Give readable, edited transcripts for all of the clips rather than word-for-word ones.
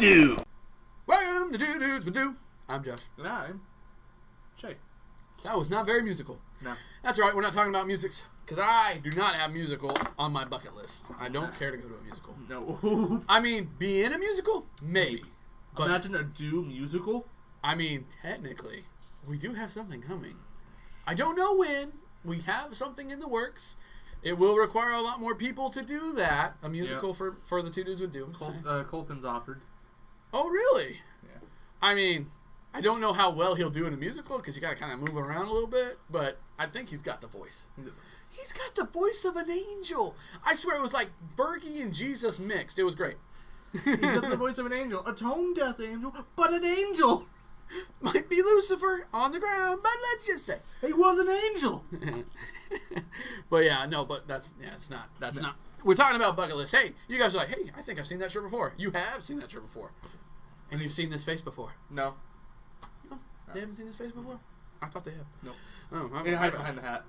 do. Welcome to Two Dudes with Do. I'm Josh. And I'm Shae. That was not very musical. No. That's right, we're not talking about musics, because I do not have musical on my bucket list. I don't care to go to a musical. No. I mean, be in a musical? Maybe. But, Imagine a Do musical. I mean, technically, we do have something coming. I don't know when. We have something in the works. It will require a lot more people to do that. A musical for the Two Dudes with Do. Colton's offered. Oh, really? Yeah. I mean, I don't know how well he'll do in a musical because you got to kind of move around a little bit, but I think he's got the voice. He's got the voice of an angel. I swear it was like Fergie and Jesus mixed. It was great. He's got the voice of an angel. A tone-deaf angel, but an angel. Might be Lucifer on the ground, but let's just say he was an angel. But it's not. That's not. We're talking about bucket list. Hey, you guys are like, hey, I think I've seen that shirt before. You have seen that shirt before, and you've seen this face before. No, they haven't seen this face before. I thought they have. No. Oh, I mean, hide behind the hat.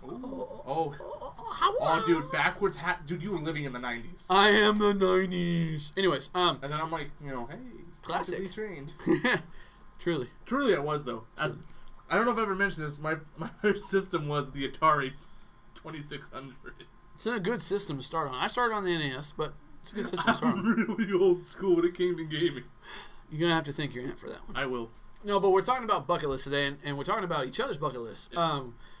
Oh, dude, backwards hat. Dude, you were living in the 90s. I am the 90s. Anyways, And then I'm like, hey, classic. trained. Truly. Truly, I was though. I don't know if I ever mentioned this. My first system was the Atari 2600. It's a good system to start on. I started on the NES, but it's a good system to start on. I'm really old school when it came to gaming. You're gonna have to thank your aunt for that one. I will. No, but we're talking about bucket lists today, and we're talking about each other's bucket lists.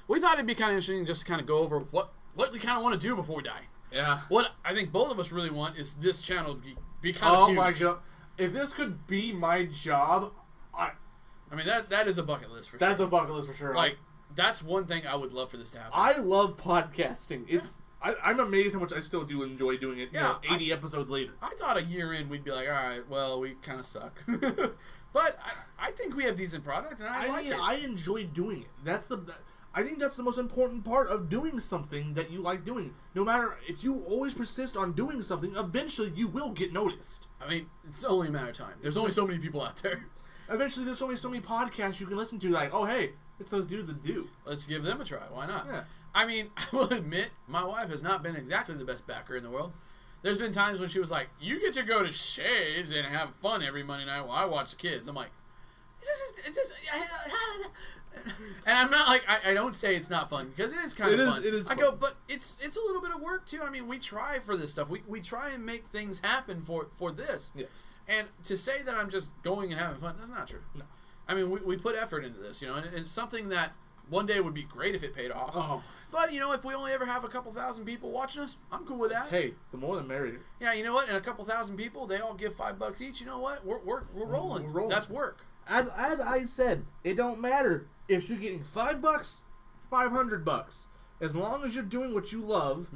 We thought it'd be kind of interesting just to kind of go over what we kind of want to do before we die. Yeah. What I think both of us really want is this channel to be kind of huge. Oh my god! If this could be my job, I mean that is a bucket list for sure. That's a bucket list for sure. Like that's one thing I would love for this to happen. I love podcasting. It's I'm amazed how much I still do enjoy doing it. Yeah, 80 episodes later. I thought a year in we'd be like, all right, well we kind of suck, but I think we have decent product, and I like it. I enjoy doing it. I think that's the most important part of doing something that you like doing. No matter if you always persist on doing something, eventually you will get noticed. I mean, it's only a matter of time. There's only so many people out there. Eventually, there's only so many podcasts you can listen to. Like, oh hey, it's those dudes that do. Let's give them a try. Why not? Yeah. I mean, I will admit, my wife has not been exactly the best backer in the world. There's been times when she was like, "You get to go to Shae's and have fun every Monday night while I watch the kids." I'm like, and I'm not like I don't say it's not fun because it is kind of fun. It is. I go, but it's a little bit of work too. I mean, we try for this stuff. We try and make things happen for this. Yes. And to say that I'm just going and having fun, that's not true. No. I mean, we put effort into this, and it's something that one day would be great if it paid off. Oh. But, if we only ever have a couple thousand people watching us, I'm cool with that. Hey, the more the merrier. Yeah, you know what? And a couple thousand people, they all give $5 each. You know what? We're rolling. We're rolling. That's work. As I said, it don't matter if you're getting $5, $500, as long as you're doing what you love,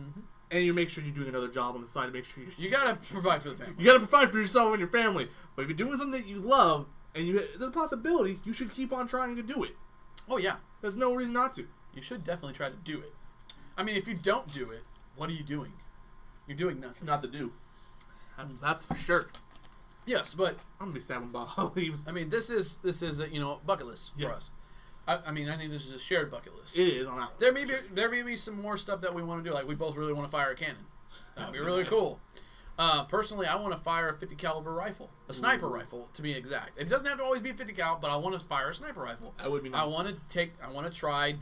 and you make sure you're doing another job on the side to make sure you gotta provide for the family. You gotta provide for yourself and your family. But if you're doing something that you love, and there's a possibility, you should keep on trying to do it. Oh yeah, there's no reason not to. You should definitely try to do it. I mean, if you don't do it, what are you doing? You're doing nothing. Not to do. That's for sure. Yes, but I'm gonna be sad when Bob leaves. I mean, this is a bucket list for us. I mean, I think this is a shared bucket list. It is on that one. There may be some more stuff that we want to do. Like we both really want to fire a cannon. That'd be really cool. Personally, I want to fire a 50 caliber rifle, a sniper rifle to be exact. It doesn't have to always be 50 cal, but I want to fire a sniper rifle. That would be nice. I want to try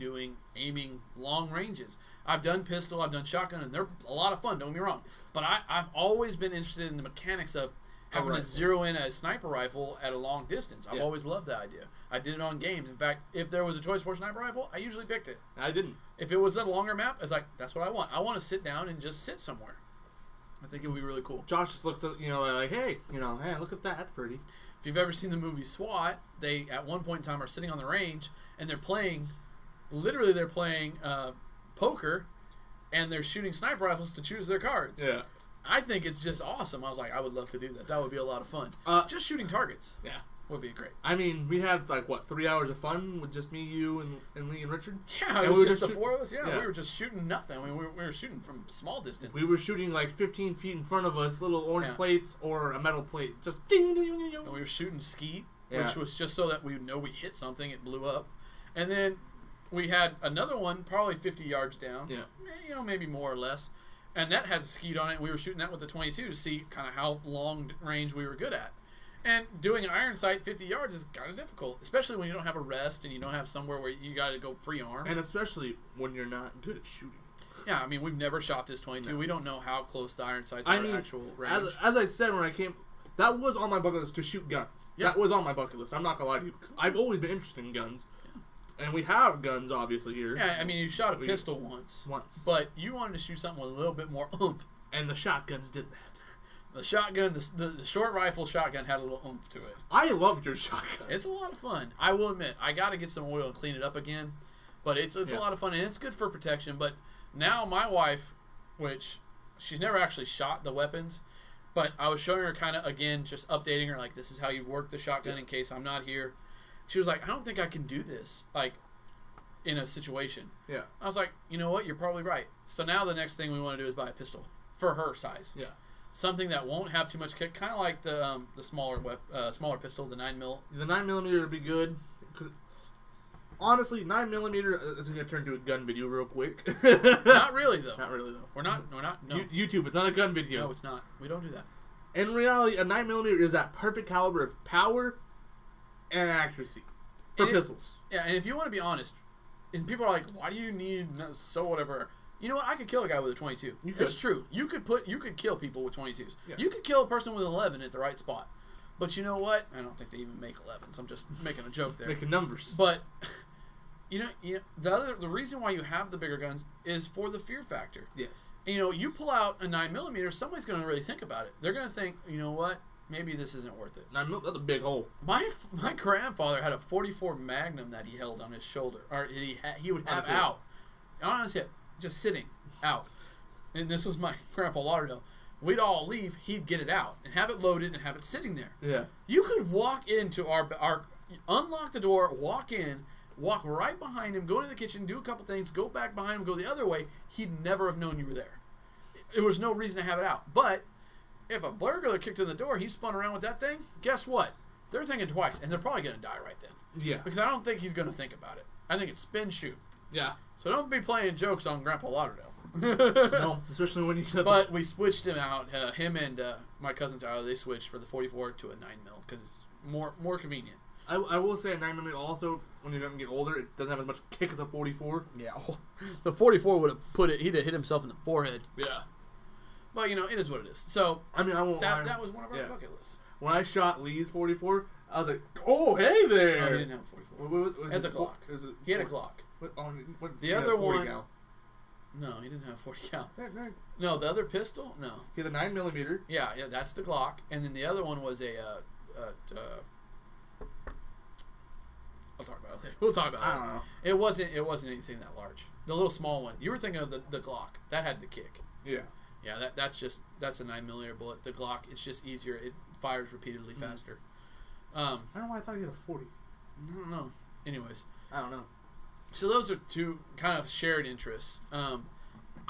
aiming long ranges. I've done pistol, I've done shotgun, and they're a lot of fun. Don't get me wrong, but I've always been interested in the mechanics of having to zero in a sniper rifle at a long distance. I've always loved that idea. I did it on games. In fact, if there was a choice for a sniper rifle, I usually picked it. I didn't. If it was a longer map, I was like, that's what I want. I want to sit down and just sit somewhere. I think it would be really cool. Josh just looks at, like, hey, hey, look at that. That's pretty. If you've ever seen the movie SWAT, they, at one point in time, are sitting on the range, and they're playing poker, and they're shooting sniper rifles to choose their cards. Yeah. I think it's just awesome. I was like, I would love to do that. That would be a lot of fun. Just shooting targets. Yeah. Would be great. I mean, we had 3 hours of fun with just me, you, and Lee and Richard. Yeah, it was just the four of us. Yeah, we were just shooting nothing. I mean, we were shooting from small distance. We were shooting 15 feet in front of us, little orange plates or a metal plate. Just ding, ding, ding, ding, ding. And we were shooting skeet, which was just so that we would know we hit something, it blew up. And then we had another one, probably 50 yards down. Yeah. Maybe more or less. And that had skeet on it. And we were shooting that with the 22 to see kind of how long range we were good at. And doing an iron sight 50 yards is kind of difficult, especially when you don't have a rest and you don't have somewhere where you got to go free arm. And especially when you're not good at shooting. Yeah, I mean, we've never shot this 22. No. We don't know how close the iron sights are to actual range. As I said when I came, that was on my bucket list to shoot guns. Yep. That was on my bucket list. I'm not going to lie to you, because I've always been interested in guns. Yeah. And we have guns, obviously, here. Yeah, I mean, you shot a pistol once. But you wanted to shoot something with a little bit more oomph. And the shotguns did that. The shotgun, the short rifle shotgun had a little oomph to it. I loved your shotgun. It's a lot of fun. I will admit, I got to get some oil and clean it up again. But it's a lot of fun, and it's good for protection. But now my wife, which she's never actually shot the weapons, but I was showing her kind of, again, just updating her, like, this is how you work the shotgun in case I'm not here. She was like, I don't think I can do this, like, in a situation. Yeah. I was like, you know what? You're probably right. So now the next thing we want to do is buy a pistol for her size. Yeah. Something that won't have too much kick, kind of like the smaller pistol, the 9mm. The 9mm would be good. Honestly, 9mm is going to turn into a gun video real quick. Not really, though. Not really, though. We're not. No. YouTube, it's not a gun video. No, it's not. We don't do that. In reality, a 9mm is that perfect caliber of power and accuracy for pistols. Yeah, and if you want to be honest, and people are like, why do you need so whatever? You know what? I could kill a guy with a 22. It's true. You could kill people with 22s. Yeah. You could kill a person with an 11 at the right spot. But you know what? I don't think they even make 11s. I'm just making a joke there. Making numbers. But you know, the reason why you have the bigger guns is for the fear factor. Yes. And, you pull out a 9mm, somebody's going to really think about it. They're going to think, you know what? Maybe this isn't worth it. 9mm, that's a big hole. My grandfather had a 44 Magnum that he held on his shoulder, or he would have out on his hip. Just sitting out. And this was my Grandpa Lauderdale. We'd all leave, he'd get it out and have it loaded and have it sitting there. Yeah. You could walk into our unlock the door, walk in, walk right behind him, go into the kitchen, do a couple things, go back behind him, go the other way. He'd never have known you were there. There was no reason to have it out. But if a burglar kicked in the door, he spun around with that thing, guess what? They're thinking twice, and they're probably going to die right then. Yeah. Because I don't think he's going to think about it. I think it's spin shoot. Yeah. So don't be playing jokes on Grandpa Lauderdale. No, especially when you. But we switched him out. Him and my cousin Tyler, they switched for the 44 to a 9mm because it's more convenient. I will say a 9mm also, when you're going to get older, it doesn't have as much kick as a 44. Yeah, the 44 would have he'd have hit himself in the forehead. Yeah. But it is what it is. So I mean, I won't. That was one of our bucket lists. When I shot Lee's 44, I was like, "Oh, hey there!" No, he didn't have a 44. As a Glock. He had a Glock. The other one. Cal? No, he didn't have 40 cal. No, the other pistol. No. He had a 9mm. Yeah, that's the Glock, and then the other one was a. I'll talk about it later. We'll talk about it. I don't know. It wasn't anything that large. The little small one. You were thinking of the Glock. That had the kick. Yeah. Yeah, that's a 9mm bullet. The Glock, it's just easier. It fires repeatedly faster. I don't know why I thought he had a 40. I don't know. Anyways. I don't know. So those are two kind of shared interests. I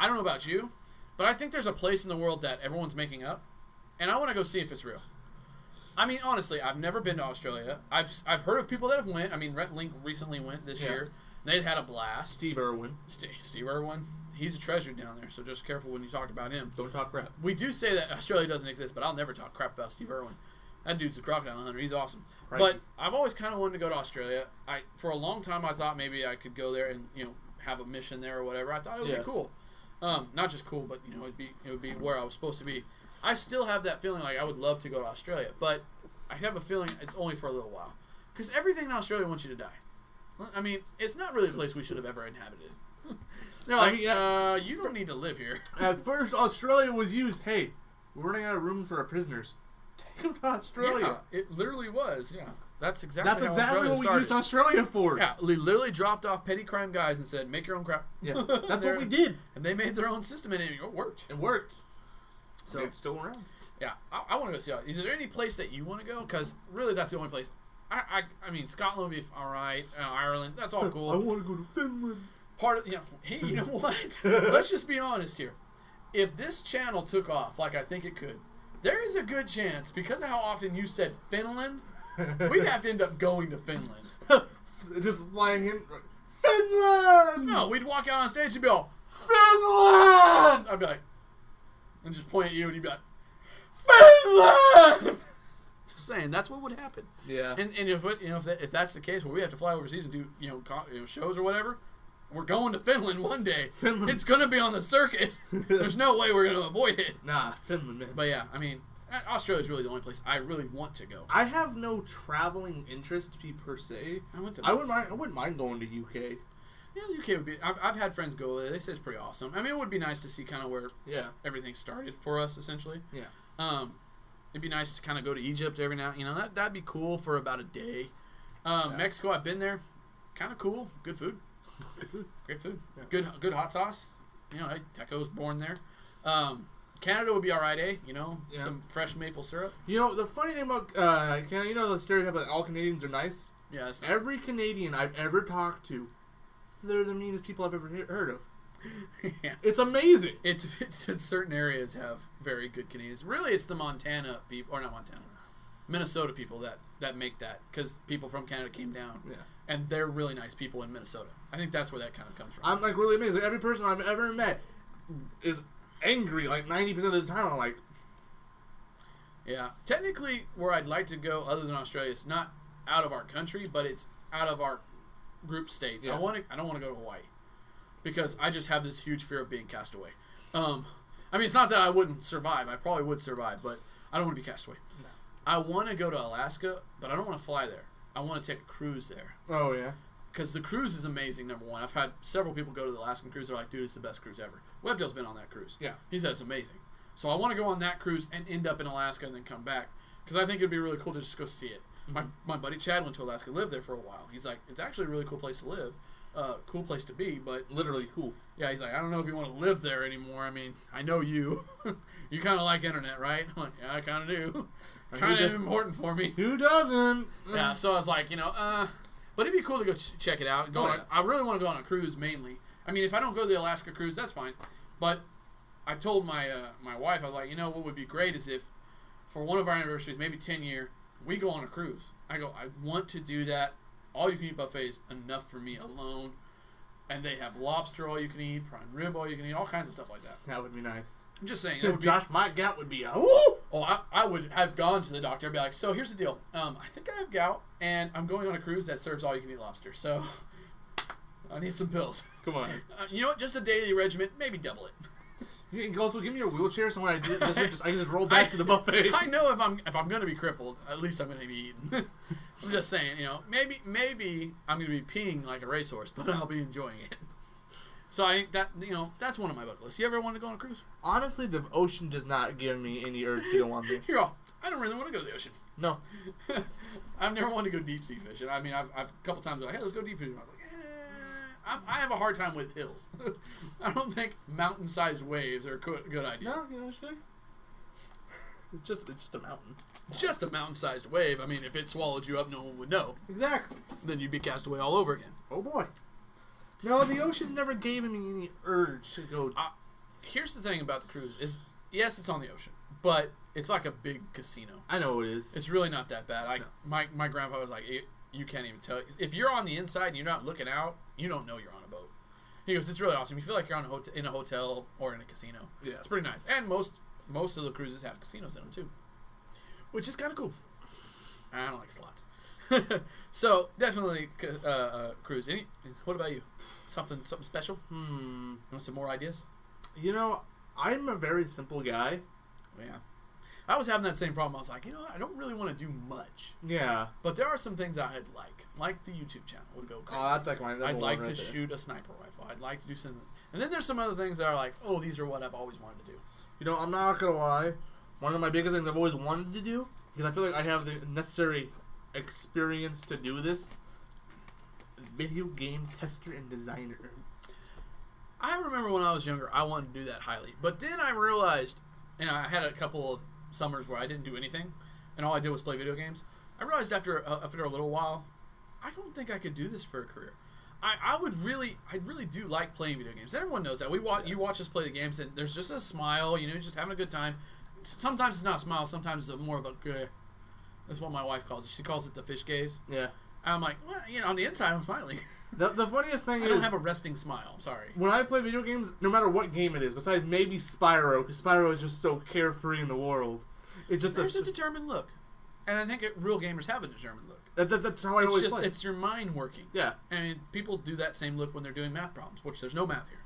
don't know about you, but I think there's a place in the world that everyone's making up, and I want to go see if it's real. I mean, honestly, I've never been to Australia. I've heard of people that have went. I mean, Rhett Link recently went this year. They had a blast. Steve Irwin. Steve Irwin. He's a treasure down there, so just careful when you talk about him. Don't talk crap. We do say that Australia doesn't exist, but I'll never talk crap about Steve Irwin. That dude's a crocodile hunter. He's awesome. Right. But I've always kind of wanted to go to Australia. For a long time, I thought maybe I could go there and have a mission there or whatever. I thought it would be cool. Not just cool, but it would be where I was supposed to be. I still have that feeling like I would love to go to Australia, but I have a feeling it's only for a little while because everything in Australia wants you to die. I mean, it's not really a place we should have ever inhabited. They're like, you don't need to live here. At first, Australia was used. Hey, we're running out of rooms for our prisoners. Take them to Australia. Yeah, it literally was. Yeah, that's exactly what we used Australia for. Yeah, we literally dropped off petty crime guys and said, "Make your own crap." Yeah, that's what we did, and they made their own system, and it worked. It worked. So it's still around. Yeah, I want to go see. Is there any place that you want to go? Because really, that's the only place. I mean, Scotland would be all right. Ireland, that's all cool. I want to go to Finland. Hey, you know what? Let's just be honest here. If this channel took off like I think it could, there is a good chance, because of how often you said Finland, we'd have to end up going to Finland. Just flying in, Finland! No, we'd walk out on stage and be all, Finland! I'd be like, and just point at you, and you'd be like, Finland! Just saying, that's what would happen. Yeah. And if that's the case, where we have to fly overseas and do shows or whatever, we're going to Finland one day. Finland. It's going to be on the circuit. There's no way we're going to avoid it. Nah, Finland, man. But yeah, I mean, Australia's really the only place I really want to go. I have no traveling interest per se. I wouldn't mind going to UK. Yeah, the UK would be. I've had friends go there. They say it's pretty awesome. I mean, it would be nice to see kind of where everything started for us, essentially. Yeah. It'd be nice to kind of go to Egypt every now. That'd be cool for about a day. Mexico, I've been there. Kind of cool. Good food. Great food. Yeah. Good hot sauce. Hey, Teco's born there. Canada would be all right, some fresh maple syrup. The funny thing about Canada, the stereotype that all Canadians are nice? Yeah, that's nice. Every Canadian I've ever talked to, they're the meanest people I've ever heard of. Yeah. It's amazing. It's certain areas have very good Canadians. Really, it's the Montana people, or not Montana, Minnesota people that make that, because people from Canada came down. Yeah. And they're really nice people in Minnesota. I think that's where that kind of comes from. I'm really amazed. Every person I've ever met is angry 90% of the time. I'm like, yeah. Technically, where I'd like to go, other than Australia, it's not out of our country, but it's out of our group states. Yeah. I don't want to go to Hawaii because I just have this huge fear of being cast away. I mean, it's not that I wouldn't survive. I probably would survive, but I don't want to be cast away. No. I want to go to Alaska, but I don't want to fly there. I want to take a cruise there. Oh, yeah. Because the cruise is amazing, number one. I've had several people go to the Alaskan cruise. They're like, dude, it's the best cruise ever. Webdale's been on that cruise. Yeah. He said it's amazing. So I want to go on that cruise and end up in Alaska and then come back. Because I think it'd be really cool to just go see it. Mm-hmm. My buddy Chad went to Alaska, lived there for a while. He's like, it's actually a really cool place to live. Cool place to be, but... Literally cool. Yeah, he's like, I don't know if you want to live there anymore. I mean, I know you. You kind of like internet, right? I'm like, yeah, I kind of do. Kind of important for me. Who doesn't? Yeah, so I was like, but it'd be cool to go check it out. I really want to go on a cruise mainly. I mean, if I don't go to the Alaska cruise, that's fine. But I told my wife, I was like, what would be great is if for one of our anniversaries, maybe 10-year, we go on a cruise. I want to do that. All you can eat buffet is enough for me alone. And they have lobster all you can eat, prime rib all you can eat, all kinds of stuff like that. That would be nice. I'm just saying. Josh, my gout would be woo! Oh, I would have gone to the doctor and be like, so here's the deal. I think I have gout, and I'm going on a cruise that serves all you can eat lobster. So I need some pills. Come on. You know what? Just a daily regimen, maybe double it. You can also give me your wheelchair so when I do this, I can just roll back to the buffet. I know if I'm going to be crippled, at least I'm going to be eating. I'm just saying, maybe I'm going to be peeing like a racehorse, but I'll be enjoying it. So I think that, that's one of my bucket lists. You ever want to go on a cruise? Honestly, the ocean does not give me any urge to go on there. You're all, I don't really want to go to the ocean. No. I've never wanted to go deep sea fishing. I mean, I've a couple times like, hey, let's go deep fishing. I'm like, I have a hard time with hills. I don't think mountain-sized waves are a good idea. No, sure. It's just a mountain. Just a mountain-sized wave. I mean, if it swallowed you up, no one would know. Exactly. Then you'd be cast away all over again. Oh, boy. No, the ocean's never given me any urge to go. Here's the thing about the cruise is, yes, it's on the ocean, but it's like a big casino. I know it is. It's really not that bad. My grandpa was like, you can't even tell. If you're on the inside and you're not looking out, you don't know you're on a boat. He goes, it's really awesome. You feel like you're in a hotel or in a casino. Yeah. It's pretty nice. And most of the cruises have casinos in them, too. Which is kind of cool. I don't like slots. So, definitely cruise. What about you? Something special? You want some more ideas? I'm a very simple guy. Yeah. I was having that same problem. I was like, I don't really want to do much. Yeah. But there are some things I'd like the YouTube channel would go crazy. Oh, that's like my I'd like to shoot a sniper rifle. I'd like to do something. And then there's some other things that are like, oh, these are what I've always wanted to do. I'm not going to lie. One of my biggest things I've always wanted to do, because I feel like I have the necessary experience to do this, video game tester and designer. I remember when I was younger, I wanted to do that highly. But then I realized, and I had a couple of summers where I didn't do anything, and all I did was play video games. I realized after a little while, I don't think I could do this for a career. I really do like playing video games. Everyone knows that. You watch us play the games, and there's just a smile. Just having a good time. Sometimes it's not a smile. Sometimes it's more of a good. That's what my wife calls it. She calls it the fish gaze. Yeah. And I'm like, well, on the inside, I'm smiling. The funniest thing I is... don't have a resting smile. I'm sorry. When I play video games, no matter what game it is, besides maybe Spyro, because Spyro is just so carefree in the world. It's just There's a determined look. And I think real gamers have a determined look. That's how I always play. It's your mind working. Yeah. I mean, people do that same look when they're doing math problems, which there's no math here.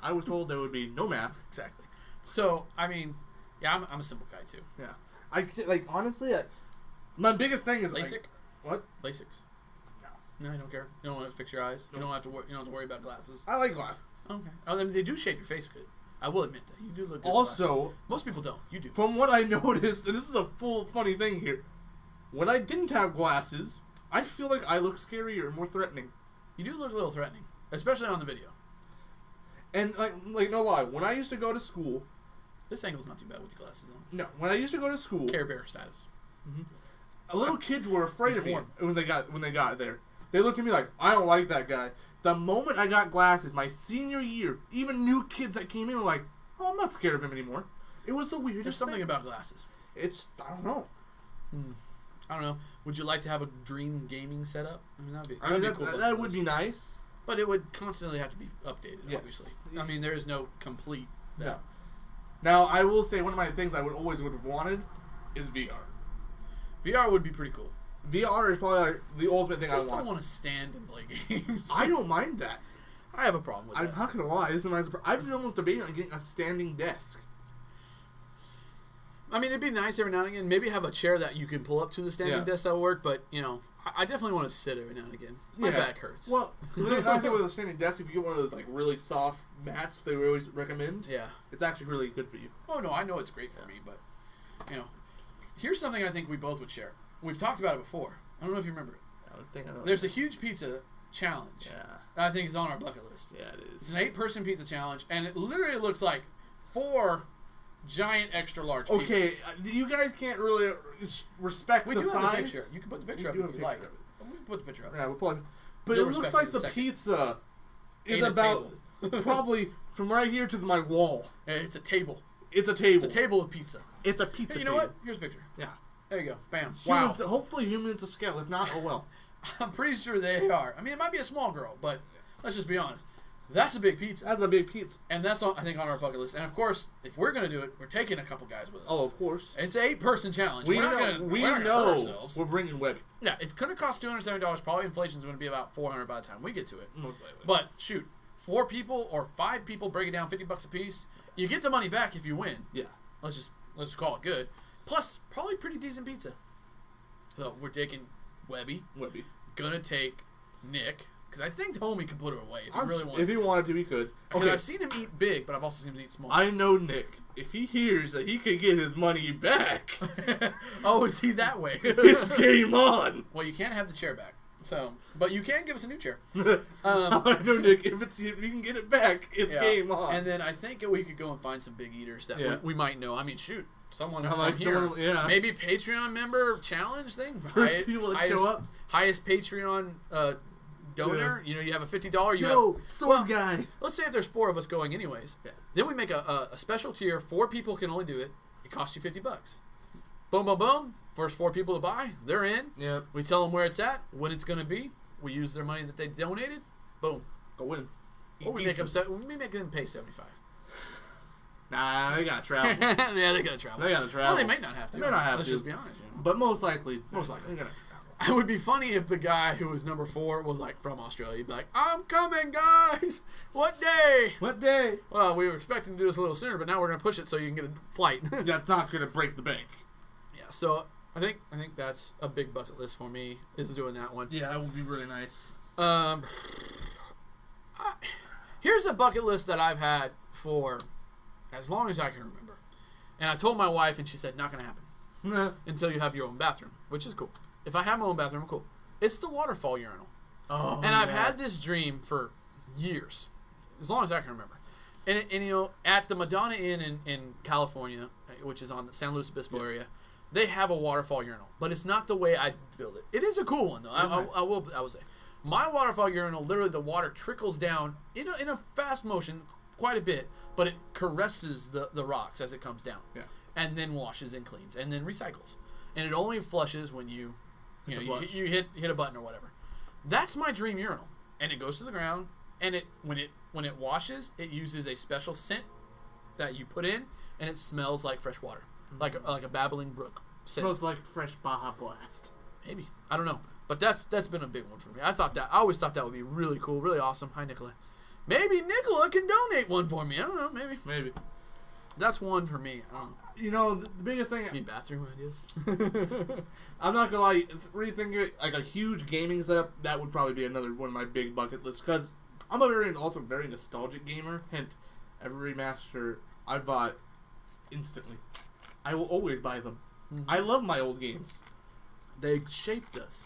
I was told there would be no math. Exactly. So, I mean, yeah, I'm a simple guy, too. Yeah. Honestly, my biggest thing is... LASIK? What? LASIKs. No, you don't care. You don't want to fix your eyes. You don't have to. You don't have to worry about glasses. I like glasses. Okay. Oh, then they do shape your face good. I will admit that you do look good. Also, most people don't. You do. From what I noticed, and this is a full funny thing here, when I didn't have glasses, I feel like I look scarier and more threatening. You do look a little threatening, especially on the video. And like no lie, when I used to go to school, this angle's not too bad with the glasses on. No, when I used to go to school, Care Bear status. Little kids were afraid of me when they got there. They looked at me like, I don't like that guy. The moment I got glasses, my senior year, even new kids that came in were like, oh, I'm not scared of him anymore. It was the weirdest There's something thing. about glasses. I don't know. I don't know. Would you like to have a dream gaming setup? I mean, that'd be cool. That would be nice. But it would constantly have to be updated, obviously. I mean, there is no complete... No. Now, I will say one of my things I would have wanted is VR. VR would be pretty cool. VR is probably like the ultimate thing I want. I just don't want to stand and play games. I don't mind that. I have a problem with that. I'm not going to lie. This is my surprise. I've been almost debating on getting a standing desk. I mean, it'd be nice every now and again. Maybe have a chair that you can pull up to the standing desk that will work, but, you know, I definitely want to sit every now and again. My back hurts. Well, the nice thing with a standing desk, if you get one of those, like, really soft mats they always recommend, it's actually really good for you. Oh, no, I know it's great for me, but, you know, here's something I think we both would share. We've talked about it before. I don't know if you remember it. I know. There's a huge pizza challenge. Yeah. I think is on our bucket list. Yeah, it is. It's an 8-person pizza challenge, and it literally looks like 4 giant extra large pizzas. Okay, you guys can't really respect the size. We do have the picture. You can put the picture up if you like. We can put the picture up. Yeah, we'll probably. But it looks like the pizza is about probably from right here to my wall. It's a table. It's a table. It's a table of pizza. It's a pizza table. You know what? Here's a picture. Yeah. There you go. Bam. Humans, wow. Hopefully humans to scale. If not, oh well. I'm pretty sure they are. I mean, it might be a small girl, but let's just be honest. That's a big pizza. That's a big pizza. And that's, I think, on our bucket list. And, of course, if we're going to do it, we're taking a couple guys with us. Oh, of course. It's an 8-person challenge. We know we're bringing Webby. Yeah, it's going to cost $270. Probably inflation's going to be about $400 by the time we get to it. Most likely. But, shoot, 4 people or 5 people break it down $50 a piece. You get the money back if you win. Yeah. Let's call it good. Plus, probably pretty decent pizza. So, we're taking Webby. Gonna take Nick. Because I think the homie could put it away if he really wanted to. If he wanted to, he could. Okay. I've seen him eat big, but I've also seen him eat small. I know Nick. If he hears that he could get his money back... Oh, is he that way? It's game on! Well, you can't have the chair back. So, but you can give us a new chair. I know, Nick. If you can get it back, it's game on. And then I think we could go and find some big eaters that we might know. I mean, shoot. Someone like here. Yeah. Maybe Patreon member challenge thing. First people that show up. Highest Patreon donor. Yeah. You know, you have a $50. Guy. Let's say if there's 4 of us going anyways. Yeah. Then we make a special tier. 4 people can only do it. It costs you $50. Boom, boom, boom. First 4 people to buy, they're in. Yep. We tell them where it's at, when it's going to be. We use their money that they donated. Boom. Go win. Or we make them pay $75. Nah, they gotta travel. Yeah, they gotta travel. Well, they may not have to. Let's just be honest. You know? But most likely. They gotta travel. It would be funny if the guy who was number 4 was like from Australia. He'd be like, "I'm coming, guys. What day? What day?" Well, we were expecting to do this a little sooner, but now we're gonna push it so you can get a flight. That's not gonna break the bank. Yeah. So I think that's a big bucket list for me. Is doing that one. Yeah, that would be really nice. Here's a bucket list that I've had for as long as I can remember. And I told my wife, and she said, not going to happen until you have your own bathroom, which is cool. If I have my own bathroom, cool. It's the waterfall urinal. Oh, and I've had this dream for years, as long as I can remember. And you know, at the Madonna Inn in California, which is on the San Luis Obispo area, they have a waterfall urinal. But it's not the way I build it. It is a cool one, though. I will say. My waterfall urinal, literally the water trickles down in a fast motion quite a bit, but it caresses the rocks as it comes down. Yeah. And then washes and cleans and then recycles. And it only flushes when you hit a button or whatever. That's my dream urinal. and it goes to the ground, and when it washes, it uses a special scent that you put in, and it smells like fresh water, like a babbling brook. Smells like fresh Baja Blast. Maybe, I don't know, but that's been a big one for me. I always thought that would be really cool, really awesome. Hi, Nicola. Maybe Nicola can donate one for me. I don't know. Maybe. That's one for me. The biggest thing. Need bathroom ideas. I'm not gonna lie. Rethinking like a huge gaming setup, that would probably be another one of my big bucket lists. Because I'm also very nostalgic gamer. Hint: every remaster I bought instantly. I will always buy them. Mm-hmm. I love my old games. They shaped us.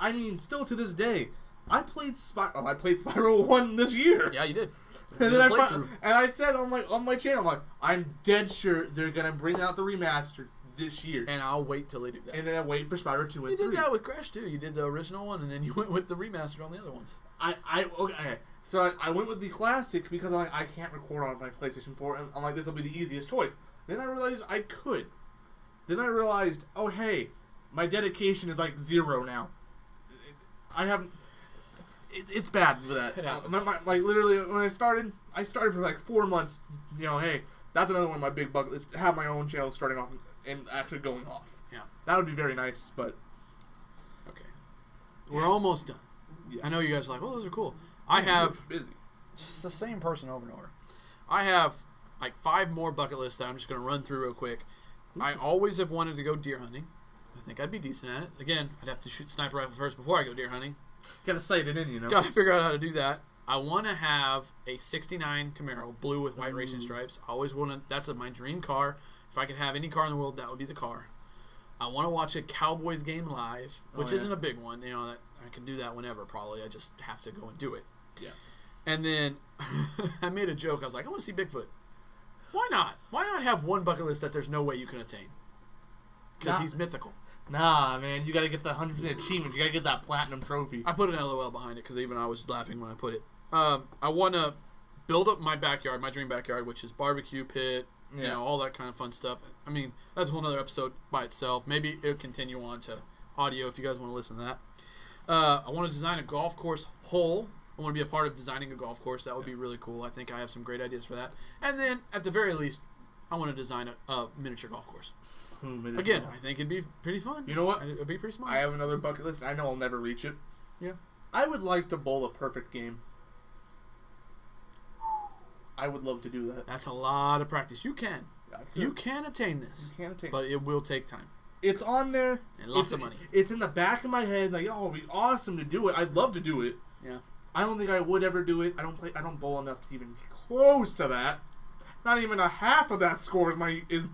I mean, still to this day, I played Spyro 1 this year. Yeah, you did. And then I said on my channel, I'm dead sure they're gonna bring out the remaster this year. And I'll wait till they do that. And then I wait for Spyro 2 and 3. You did that with Crash too. You did the original one, and then you went with the remaster on the other ones. Okay. So I went with the classic because I'm like, I can't record on my PlayStation 4, and I'm like, this will be the easiest choice. Then I realized I could. Then I realized, oh hey, my dedication is like 0 now. I haven't. It's bad for that. It happens. Like literally, when I started for like 4 months. Hey, that's another one of my big bucket lists. To have my own channel starting off and actually going off. Yeah, that would be very nice. But okay, we're almost done. Yeah. I know you guys are like, oh, those are cool. I have busy. Just the same person over and over. I have like 5 more bucket lists that I'm just going to run through real quick. I always have wanted to go deer hunting. I think I'd be decent at it. Again, I'd have to shoot sniper rifle first before I go deer hunting. Gotta sight it in, Gotta figure out how to do that. I want to have a 69 Camaro, blue with white racing stripes. I always want to. That's my dream car. If I could have any car in the world, that would be the car. I want to watch a Cowboys game live, which isn't a big one. That I can do that whenever, probably. I just have to go and do it. Yeah. And then I made a joke. I was like, I want to see Bigfoot. Why not? Why not have one bucket list that there's no way you can attain? Because he's mythical. Nah, man, you gotta get the 100% achievement. You gotta get that platinum trophy. I put an LOL behind it because even I was laughing when I put it. I want to build up my backyard, my dream backyard, which is barbecue pit, all that kind of fun stuff. I mean, that's a whole other episode by itself. Maybe it'll continue on to audio if you guys want to listen to that. I want to design a golf course hole. I want to be a part of designing a golf course. That would be really cool. I think I have some great ideas for that. And then, at the very least, I want to design a miniature golf course. Again, I think it'd be pretty fun. You know what? It'd be pretty smart. I have another bucket list. I know I'll never reach it. Yeah. I would like to bowl a perfect game. I would love to do that. That's a lot of practice. You can. You can attain this. But it will take time. It's on there. And lots of money. It's in the back of my head. Like, oh, it'd be awesome to do it. I'd love to do it. Yeah. I don't think I would ever do it. I don't bowl enough to even get close to that. Not even a half of that score is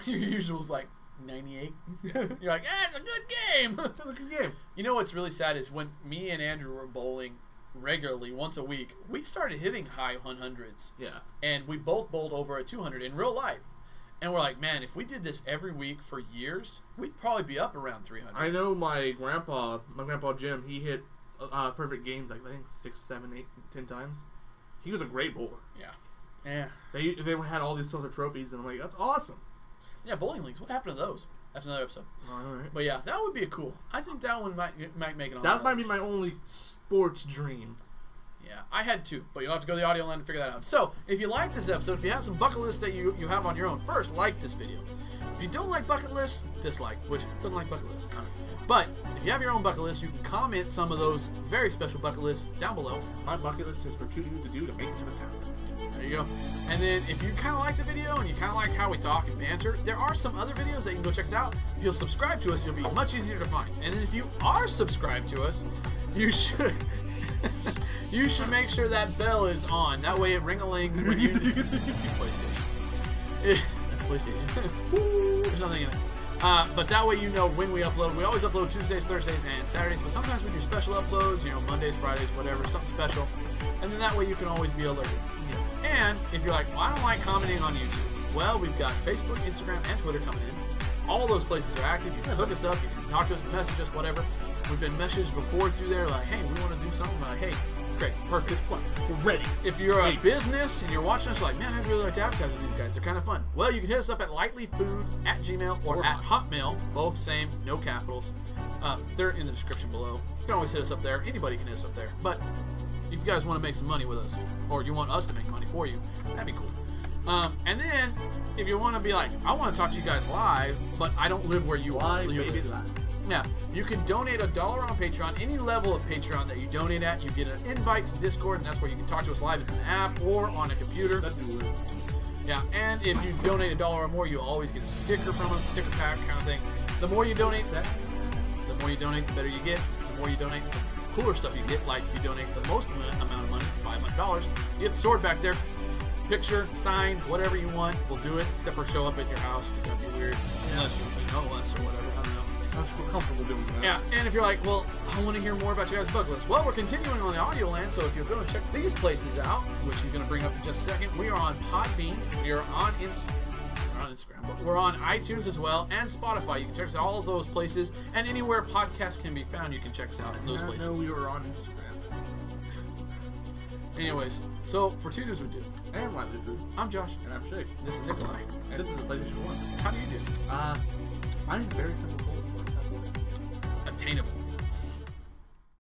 Your usual's like 98. You're like, it's a good game. It's a good game. You know what's really sad is when me and Andrew were bowling regularly once a week, we started hitting high 100s. Yeah. And we both bowled over a 200 in real life. And we're like, man, if we did this every week for years, we'd probably be up around 300. I know my grandpa Jim, he hit perfect games like I think 6, 7, 8, 10 times. He was a great bowler. Yeah. Yeah. They had all these sorts of trophies, and I'm like, that's awesome. Yeah, bowling leagues. What happened to those? That's another episode. All right. But yeah, that would be cool. I think that one might make it on. That might be my only sports dream. Yeah, I had 2, but you'll have to go to the audio line to figure that out. So, if you like this episode, if you have some bucket lists that you have on your own, first, like this video. If you don't like bucket lists, dislike, which doesn't like bucket lists. But, if you have your own bucket list, you can comment some of those very special bucket lists down below. My bucket list is for 2 dudes to do to make it to the top. There you go. And then, if you kind of like the video and you kind of like how we talk and banter, there are some other videos that you can go check us out. If you'll subscribe to us, you'll be much easier to find. And then if you are subscribed to us, you should... you should make sure that bell is on. That way it ring-a-lings when you... It's PlayStation. That's PlayStation. There's nothing in it. But that way you know when we upload. We always upload Tuesdays, Thursdays, and Saturdays. But sometimes we do special uploads, Mondays, Fridays, whatever, something special. And then that way you can always be alerted. Yeah. And if you're like, well, I don't like commenting on YouTube. Well, we've got Facebook, Instagram, and Twitter coming in. All those places are active. You can hook us up. You can talk to us, message us, whatever. We've been messaged before through there like, hey, we want to do something. Like, hey, great, perfect. We're ready. If you're a business and you're watching us, like, man, I'd really like to advertise with these guys. They're kind of fun. Well, you can hit us up at lightlyfood@gmail or at Hotmail. Both same, no capitals. They're in the description below. You can always hit us up there. Anybody can hit us up there. But if you guys want to make some money with us, or you want us to make money for you, that'd be cool. And then, if you want to be like, I want to talk to you guys live, but I don't live where you live. Yeah, you can donate $1 on Patreon. Any level of Patreon that you donate at, you get an invite to Discord, and that's where you can talk to us live. It's an app or on a computer. That'd be weird. Yeah, and if you donate $1 or more, you always get a sticker from us, sticker pack kind of thing. The more you donate, the better you get. The more you donate, the cooler stuff you get. Like if you donate the most amount of money, $500, you get the sword back there. Picture, signed, whatever you want, we'll do it. Except for show up at your house, because that'd be weird. Unless you know us or whatever. I don't know. Unless we're comfortable doing that. Yeah, and if you're like, well, I want to hear more about your guys' bucket list. Well, we're continuing on the audio land, so if you're going to check these places out, which you're going to bring up in just a second, we are on Podbean, we are on Instagram, but we're on iTunes as well, and Spotify. You can check us out all of those places, and anywhere podcasts can be found, you can check us out in those places. I know we were on Instagram. Anyways, so for Two Dudes with Dude, and Lightly Food, I'm Josh. and I'm Shae. This is Nikolai. And this is a PlayStation 1. How do you do? I'm very simple goals. Attainable.